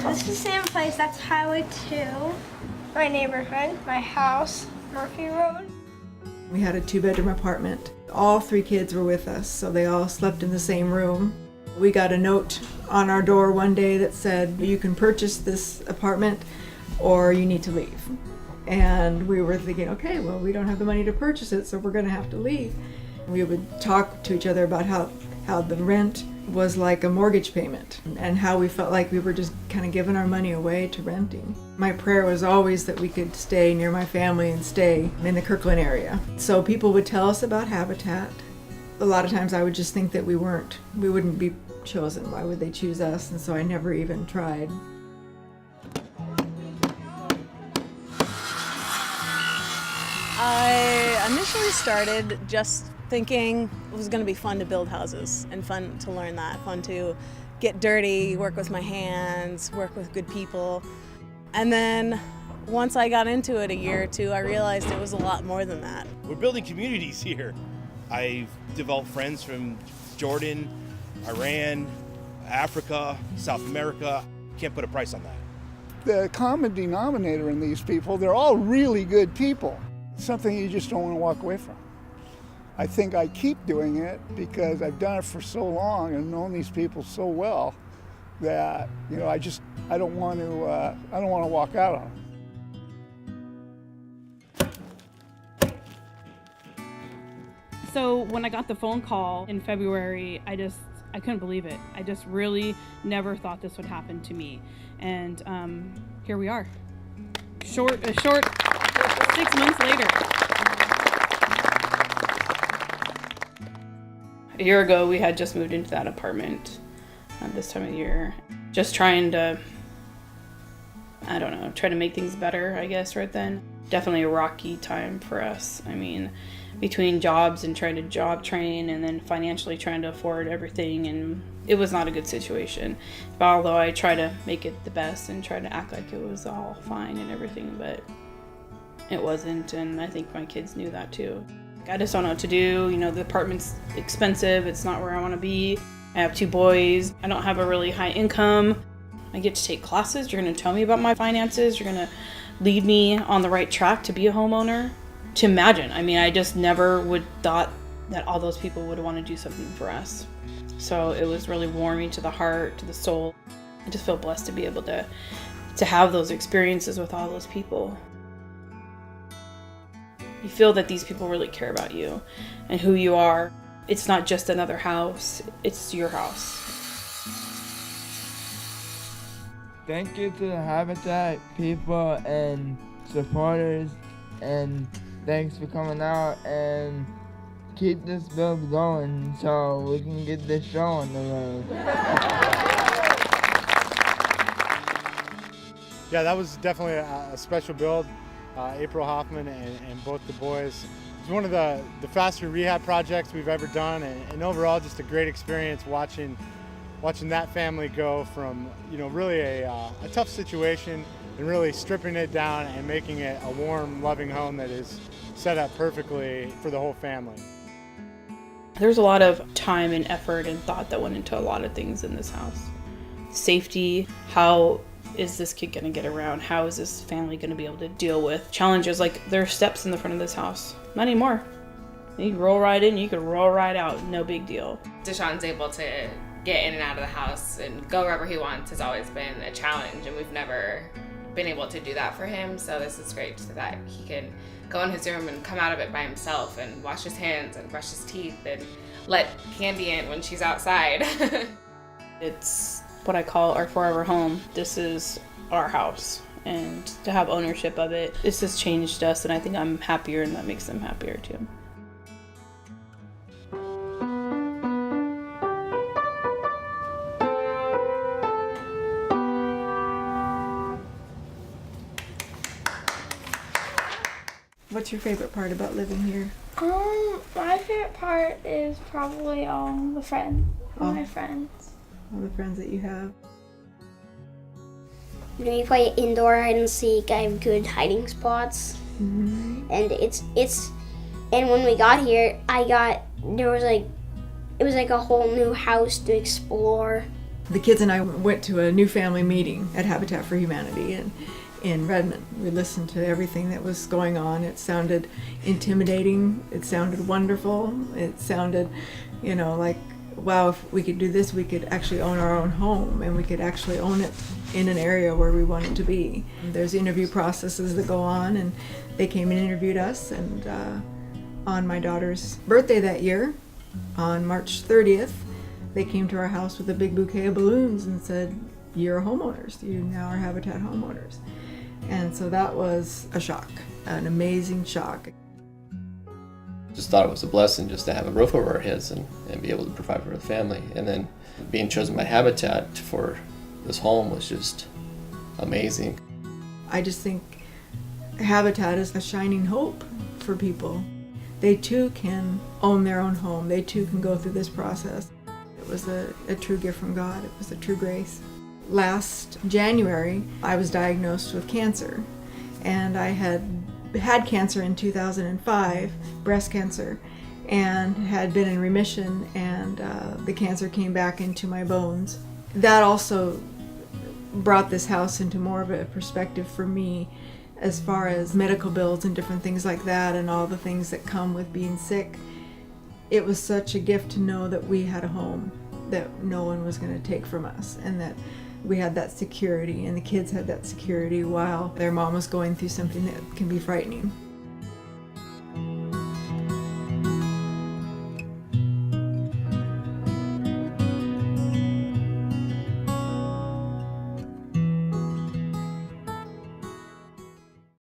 This is the same place. That's Highway 2. My neighborhood, my house, Murphy Road. We had a 2-bedroom apartment. All 3 kids were with us, so they all slept in the same room. We got a note on our door one day that said, you can purchase this apartment or you need to leave. And we were thinking, okay, well, we don't have the money to purchase it, so we're gonna have to leave. We would talk to each other about how the rent was like a mortgage payment and how we felt like we were just kind of giving our money away to renting. My prayer was always that we could stay near my family and stay in the Kirkland area. So people would tell us about Habitat. A lot of times I would just think that we wouldn't be chosen. Why would they choose us? And so I never even tried. I initially started just thinking it was going to be fun to build houses and fun to learn that, fun to get dirty, work with my hands, work with good people. And then once I got into it a year or two, I realized it was a lot more than that. We're building communities here. I've developed friends from Jordan, Iran, Africa, South America. Can't put a price on that. The common denominator in these people, they're all really good people. Something you just don't want to walk away from. I think I keep doing it because I've done it for so long and known these people so well that I don't want to walk out on them. So when I got the phone call in February, I couldn't believe it. I just really never thought this would happen to me, and here we are. A short 6 months later. A year ago, we had just moved into that apartment at this time of year. Just trying to, try to make things better, I guess, right then. Definitely a rocky time for us. I mean, between jobs and trying to job train and then financially trying to afford everything, and it was not a good situation. But although I try to make it the best and try to act like it was all fine and everything, but it wasn't, and I think my kids knew that too. I just don't know what to do. The apartment's expensive. It's not where I want to be. I have 2 boys. I don't have a really high income. I get to take classes. You're going to tell me about my finances. You're going to lead me on the right track to be a homeowner. To imagine. I just never would thought that all those people would want to do something for us. So it was really warming to the heart, to the soul. I just feel blessed to be able to have those experiences with all those people. You feel that these people really care about you and who you are. It's not just another house, it's your house. Thank you to the Habitat people and supporters, and thanks for coming out, and keep this build going so we can get this show on the road. Yeah, that was definitely a special build. April Hoffman and both the boys. It's one of the faster rehab projects we've ever done, and overall just a great experience watching that family go from really a tough situation and really stripping it down and making it a warm, loving home that is set up perfectly for the whole family. There's a lot of time and effort and thought that went into a lot of things in this house. Safety, how is this kid going to get around? How is this family going to be able to deal with challenges? Like, there are steps in the front of this house. Not anymore. You can roll right in, you can roll right out, no big deal. Deshaun's able to get in and out of the house and go wherever he wants has always been a challenge, and we've never been able to do that for him. So this is great so that he can go in his room and come out of it by himself and wash his hands and brush his teeth and let Candy in when she's outside. It's what I call our forever home. This is our house, and to have ownership of it, this has changed us, and I think I'm happier, and that makes them happier too. What's your favorite part about living here? My favorite part is probably all my friends. All the friends that you have. When we play indoor hide and seek, I have good hiding spots. Mm-hmm. And and when we got here, it was like a whole new house to explore. The kids and I went to a new family meeting at Habitat for Humanity in Redmond. We listened to everything that was going on. It sounded intimidating. It sounded wonderful. It sounded, like, wow, if we could do this, we could actually own our own home, and we could actually own it in an area where we want it to be. There's interview processes that go on, and they came and interviewed us. And on my daughter's birthday that year, on March 30th, they came to our house with a big bouquet of balloons and said, "You're homeowners. You now are Habitat homeowners." And so that was a shock, an amazing shock. Just thought it was a blessing just to have a roof over our heads and be able to provide for the family. And then being chosen by Habitat for this home was just amazing. I just think Habitat is a shining hope for people. They too can own their own home. They too can go through this process. It was a true gift from God. It was a true grace. Last January, I was diagnosed with cancer, and I had cancer in 2005, breast cancer, and had been in remission, and the cancer came back into my bones. That also brought this house into more of a perspective for me as far as medical bills and different things like that, and all the things that come with being sick. It was such a gift to know that we had a home that no one was going to take from us, and that we had that security, and the kids had that security while their mom was going through something that can be frightening.